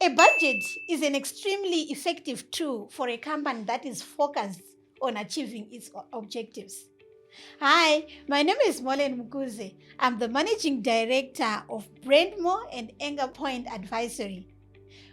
A budget is an extremely effective tool for a company that is focused on achieving its objectives. Hi, my name is Molen Mukuze. I'm the Managing Director of Brendmo and Point Advisory.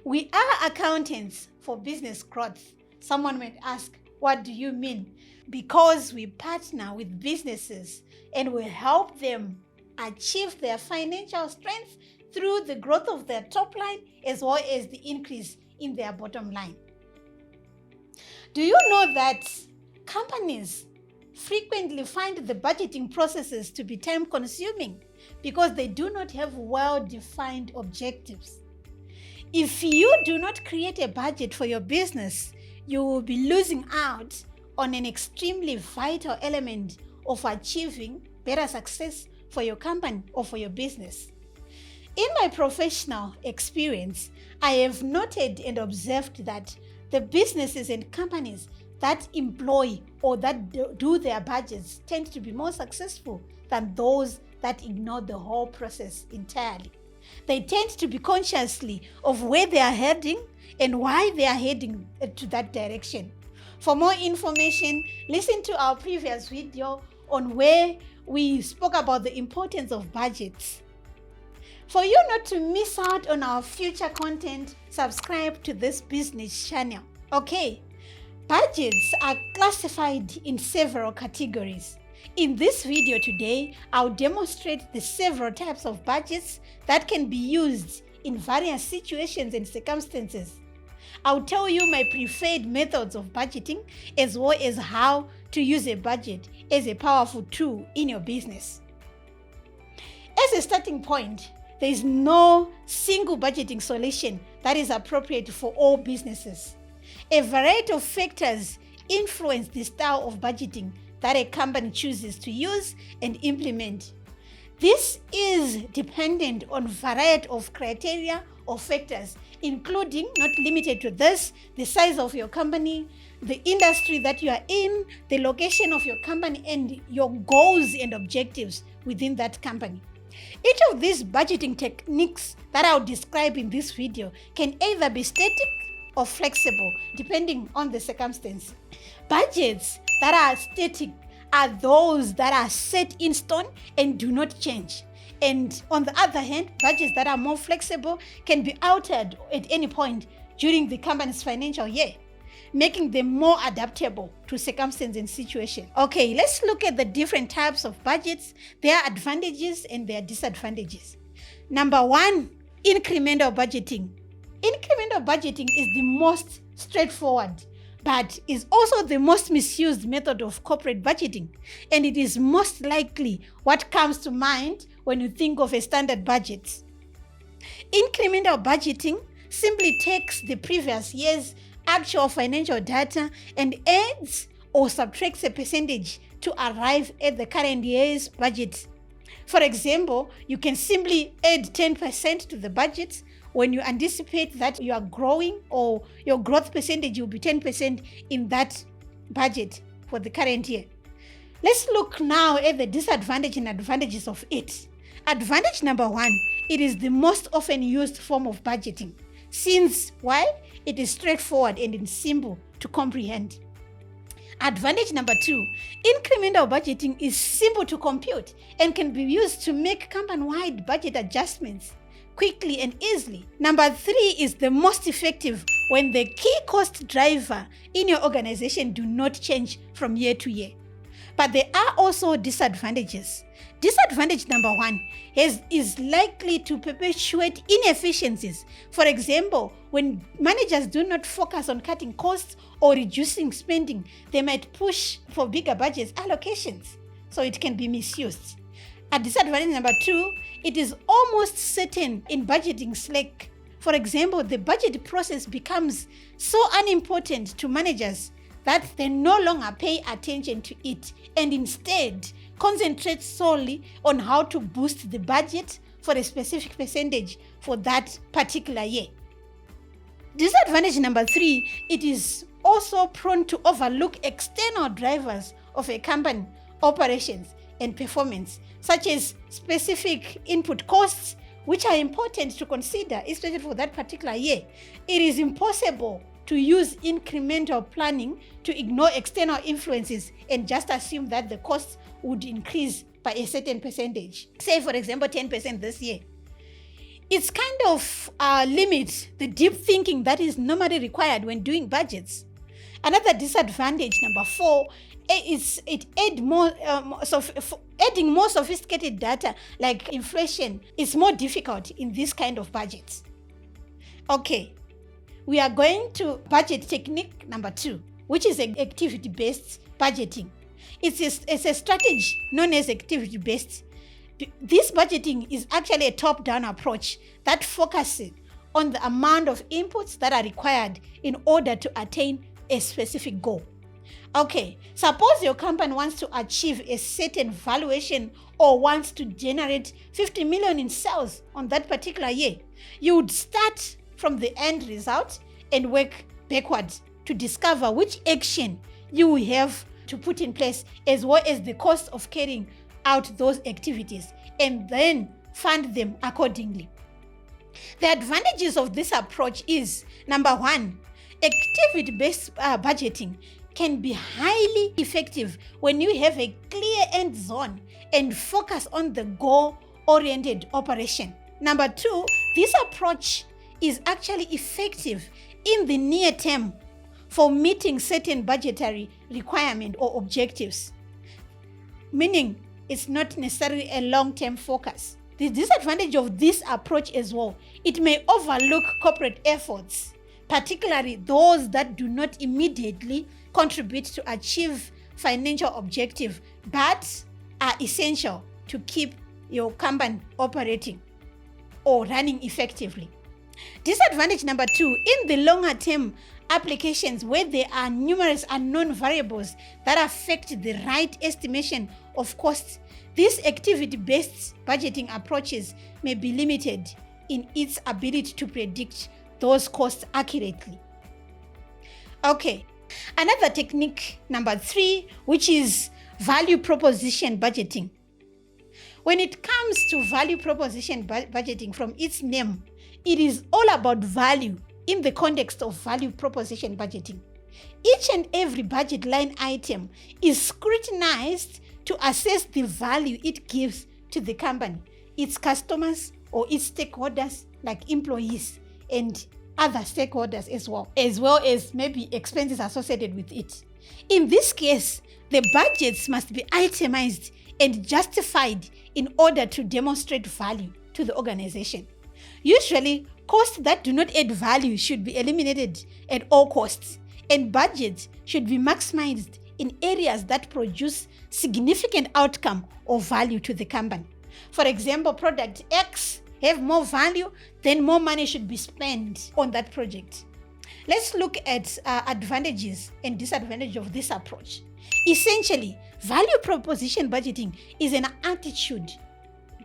We are accountants for business growth. Someone might ask, what do you mean? Because we partner with businesses and we help them achieve their financial strength through the growth of their top line as well as the increase in their bottom line. Do you know that companies frequently find the budgeting processes to be time consuming because they do not have well-defined objectives? If you do not create a budget for your business, you will be losing out on an extremely vital element of achieving better success for your company or for your business. In my professional experience, I have noted and observed that the businesses and companies that employ or that do their budgets tend to be more successful than those that ignore the whole process entirely. They tend to be consciously of where they are heading and why they are heading to that direction. For more information, listen to our previous video on where we spoke about the importance of budgets. For you not to miss out on our future content, subscribe to this business channel. Okay, budgets are classified in several categories. In this video today, I'll demonstrate the several types of budgets that can be used in various situations and circumstances. I'll tell you my preferred methods of budgeting as well as how to use a budget as a powerful tool in your business. As a starting point, there is no single budgeting solution that is appropriate for all businesses. A variety of factors influence the style of budgeting that a company chooses to use and implement. This is dependent on a variety of criteria or factors, including, not limited to this, the size of your company, the industry that you are in, the location of your company, and your goals and objectives within that company. Each of these budgeting techniques that I'll describe in this video can either be static or flexible, depending on the circumstance. Budgets that are static are those that are set in stone and do not change. And on the other hand, budgets that are more flexible can be altered at any point during the company's financial year, making them more adaptable to circumstances and situations. Okay, let's look at the different types of budgets, their advantages and their disadvantages. Number one, incremental budgeting. Incremental budgeting is the most straightforward, but is also the most misused method of corporate budgeting, and it is most likely what comes to mind when you think of a standard budget. Incremental budgeting simply takes the previous year's actual financial data and adds or subtracts a percentage to arrive at the current year's budget. For example, you can simply add 10% to the budget when you anticipate that you are growing or your growth percentage will be 10% in that budget for the current year. Let's look now at the disadvantages and advantages of it. Advantage number one, it is the most often used form of budgeting. Since why? It is straightforward and it's simple to comprehend. Advantage number two, incremental budgeting is simple to compute and can be used to make company-wide budget adjustments quickly and easily. Number three is the most effective when the key cost driver in your organization do not change from year to year. But there are also disadvantages. Disadvantage number one is likely to perpetuate inefficiencies. For example, when managers do not focus on cutting costs or reducing spending, they might push for bigger budget allocations, so it can be misused. A disadvantage number two, it is almost certain in budgeting slack. For example, the budget process becomes so unimportant to managers that they no longer pay attention to it and instead concentrate solely on how to boost the budget for a specific percentage for that particular year. Disadvantage number three, it is also prone to overlook external drivers of a company operations and performance, such as specific input costs which are important to consider, especially for that particular year. It is impossible to use incremental planning to ignore external influences and just assume that the costs would increase by a certain percentage. Say, for example, 10% this year. It's kind of limits the deep thinking that is normally required when doing budgets. Another disadvantage, number 4, is adding more sophisticated data like inflation is more difficult in this kind of budgets. Okay, we are going to budget technique number 2, which is activity-based budgeting. It's a strategy known as activity-based. This budgeting is actually a top-down approach that focuses on the amount of inputs that are required in order to attain a specific goal. Okay, suppose your company wants to achieve a certain valuation or wants to generate 50 million in sales on that particular year. You would start from the end result and work backwards to discover which action you will have to put in place, as well as the cost of carrying out those activities, and then fund them accordingly. The advantages of this approach is, number 1, activity-based budgeting can be highly effective when you have a clear end zone and focus on the goal-oriented operation. Number 2, this approach is actually effective in the near term for meeting certain budgetary requirements or objectives, meaning it's not necessarily a long-term focus. The disadvantage of this approach as well, it may overlook corporate efforts, particularly those that do not immediately contribute to achieve financial objectives but are essential to keep your company operating or running effectively. Disadvantage number 2, in the longer term applications where there are numerous unknown variables that affect the right estimation of costs, these activity-based budgeting approaches may be limited in its ability to predict those costs accurately. Okay, another technique, number 3, which is value proposition budgeting. When it comes to value proposition budgeting, from its name, it is all about value in the context of value proposition budgeting. Each and every budget line item is scrutinized to assess the value it gives to the company, its customers, or its stakeholders like employees and other stakeholders as well as maybe expenses associated with it. In this case, the budgets must be itemized and justified in order to demonstrate value to the organization. Usually, costs that do not add value should be eliminated at all costs, and budgets should be maximized in areas that produce significant outcome or value to the company. For example, product X have more value, then more money should be spent on that project. Let's look at advantages and disadvantages of this approach. Essentially, value proposition budgeting is an attitude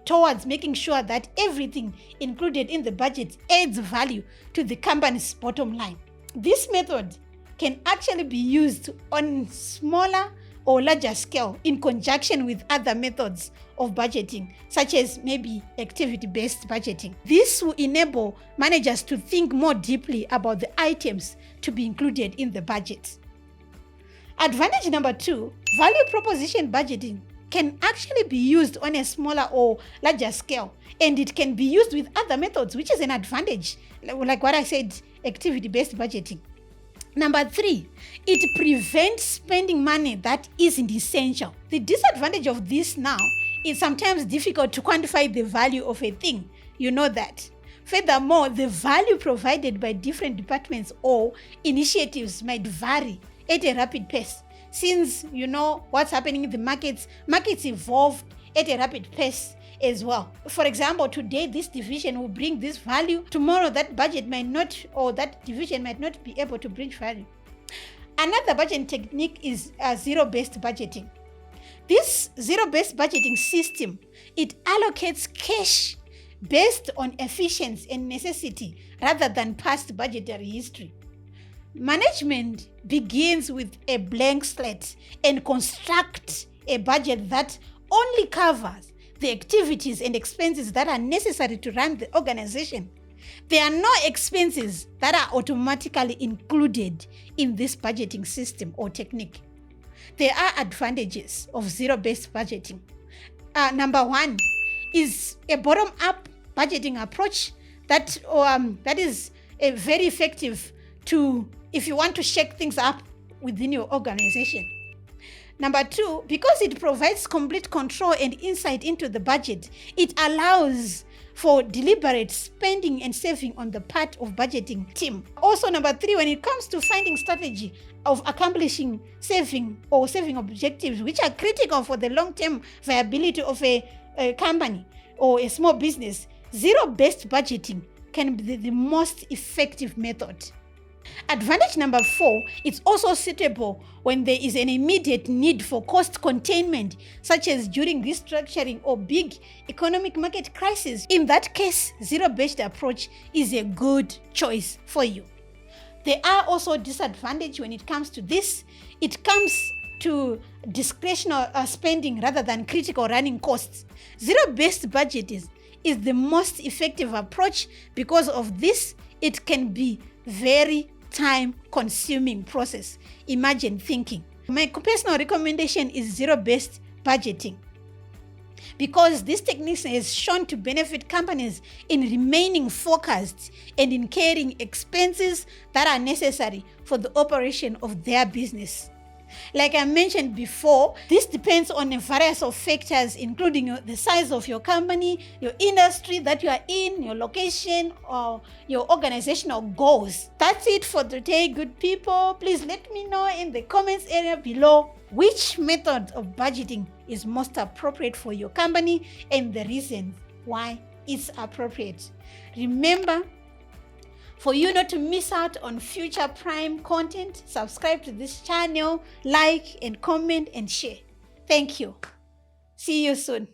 towards making sure that everything included in the budget adds value to the company's bottom line. This method can actually be used on smaller or larger scale in conjunction with other methods of budgeting, such as maybe activity-based budgeting. This will enable managers to think more deeply about the items to be included in the budget. Advantage number 2, value proposition budgeting can actually be used on a smaller or larger scale, and it can be used with other methods, which is an advantage, like what I said, activity-based budgeting. Number 3, it prevents spending money that isn't essential. The disadvantage of this now is sometimes difficult to quantify the value of a thing. You know that. Furthermore, the value provided by different departments or initiatives might vary at a rapid pace. Since you know what's happening in the markets evolve at a rapid pace as well. For example, today this division will bring this value, tomorrow that budget might not, or that division might not be able to bring value. Another budgeting technique is zero-based budgeting. This zero-based budgeting system, it allocates cash based on efficiency and necessity rather than past budgetary history. Management begins with a blank slate and constructs a budget that only covers the activities and expenses that are necessary to run the organization. There are no expenses that are automatically included in this budgeting system or technique. There are advantages of zero-based budgeting. Number one is a bottom-up budgeting approach that is very effective if you want to shake things up within your organization. Number two, because it provides complete control and insight into the budget, it allows for deliberate spending and saving on the part of budgeting team. Also, number three, when it comes to finding strategy of accomplishing saving objectives, which are critical for the long-term viability of a company or a small business, zero-based budgeting can be the most effective method. Advantage number four, it's also suitable when there is an immediate need for cost containment, such as during restructuring or big economic market crisis. In that case, zero-based approach is a good choice for you. There are also disadvantages when it comes to this. It comes to discretionary spending rather than critical running costs. Zero-based budget is the most effective approach. Because of this, it can be very time-consuming process. Imagine thinking. My personal recommendation is zero-based budgeting, because this technique is shown to benefit companies in remaining focused and in carrying expenses that are necessary for the operation of their business. Like I mentioned before, this depends on a variety of factors, including the size of your company, your industry that you are in, your location, or your organizational goals. That's it for today, good people. Please let me know in the comments area below which method of budgeting is most appropriate for your company and the reasons why it's appropriate. Remember, for you not to miss out on future Prime content, subscribe to this channel, like and comment and share. Thank you. See you soon.